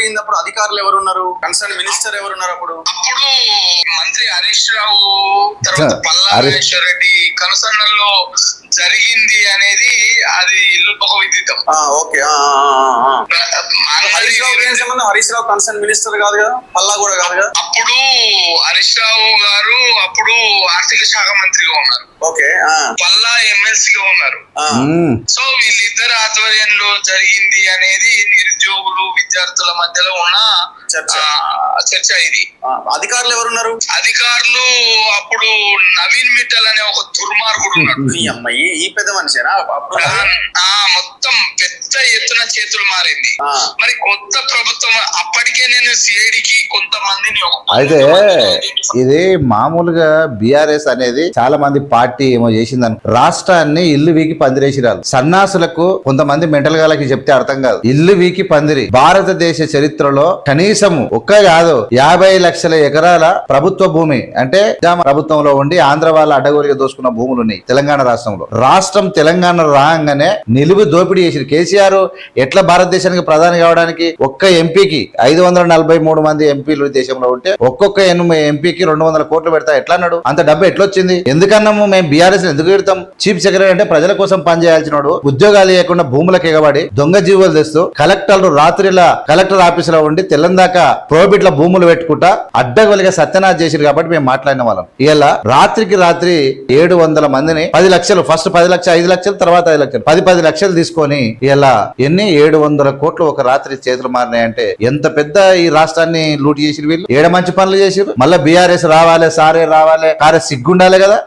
జరిగినప్పుడు అధికారులు ఎవరున్నారు, కన్సర్న్ మినిస్టర్ ఎవరున్నారు? అప్పుడు మంత్రి హరీష్ రావు తర్వాత పల్లా రాజేశ్వర రెడ్డి కనుసన్నల్లో జరిగింది అనేది అది ఒక విదితం. Okay. Harish Rao concern minister కాదు కదా, పల్లా కూడా కాదు కదా. అప్పుడు హరీష్ రావు గారు అప్పుడు ఆర్థిక శాఖ మంత్రిగా ఉన్నారు. ఓకే. పల్లా ఎమ్మెల్సీగా ఉన్నారు. సో వీళ్ళిద్దరు ఆధ్వర్యంలో జరిగింది అనేది నిరుద్యోగులు విద్యార్థుల మధ్యలో ఉన్న చర్చ ఇది. అధికారులు ఎవరున్నారు? అధికారులు అప్పుడు నవీన్ మిట్టల్ అనే ఒక దుర్మార్గుడు ఉన్నాడు. ఈ పెద్ద మనిషేనా? మొత్తం పెద్ద ఎత్తున చేతులు మారింది. మరి కొత్త ప్రభుత్వం అప్పటికే నేను సిఐడికి కొంతమందిని అయితే ఇది మామూలుగా బిఆర్ఎస్ అనేది చాలా మంది పార్టీ ఏమో చేసిందని రాష్ట్రాన్ని ఇల్లు వీకి పందిరేసిరాలు. సన్నాసులకు కొంతమంది మెంటల్ గాలకి చెప్తే అర్థం కాదు. ఇల్లు వీకి పందిరి భారతదేశ చరిత్రలో కనీసం ఒక్క కాదు 50 లక్షల ఎకరాల ప్రభుత్వ భూమి అంటే ప్రభుత్వంలో ఉండి ఆంధ్ర వాళ్ళ అడ్డగోలుగా దోసుకున్న భూములు ఉన్నాయి తెలంగాణ రాష్ట్రంలో. రాష్ట్రం తెలంగాణ రాగానే నిలువు దోపిడీ చేసి కేసీఆర్ ఎట్లా భారతదేశానికి ప్రధాని కావడానికి ఒక్క ఎంపీకి 543 మంది ఎంపీలు దేశంలో ఉంటే ఒక్కొక్క ఎంపీకి 200 కోట్లు పెడతా ఎట్లా అన్నాడు? అంత డబ్బు ఎట్లొచ్చింది? ఎందుకన్నాము మేము బీఆర్ఎస్ ఎందుకు పెడతాం? చీఫ్ సెక్రటరీ అంటే ప్రజల కోసం పనిచేయాల్సినోడు ఉద్యోగాలు లేకుండా భూములకు ఎగబడి దొంగ జీవులు తెస్తూ కలెక్టర్లు రాత్రిలా కలెక్టర్ ఆఫీసులో ఉండి తెల్లందాకా ప్రోబిట్ల భూములు పెట్టుకుంటా అడ్డగోలుగా సత్యనాథ్ చేసిరు కాబట్టి మేము మాట్లాడిన వాళ్ళం. ఇలా రాత్రికి రాత్రి 700 మందిని 10 లక్షలు ఫస్ట్ 10 లక్షలు 5 లక్షలు తర్వాత 5 లక్షలు 10 లక్షలు తీసుకొని ఇలా ఎన్ని 700 కోట్లు ఒక రాత్రి చేతులు మారినాయంటే ఎంత పెద్ద ఈ రాష్ట్రాన్ని లూట్ చేసిరు వీళ్ళు. ఏడ మంచి పనులు చేసిరు. మళ్ళీ బీఆర్ఎస్ రావాలి సారే రావాలి కారే సిగ్గుండాలి కదా.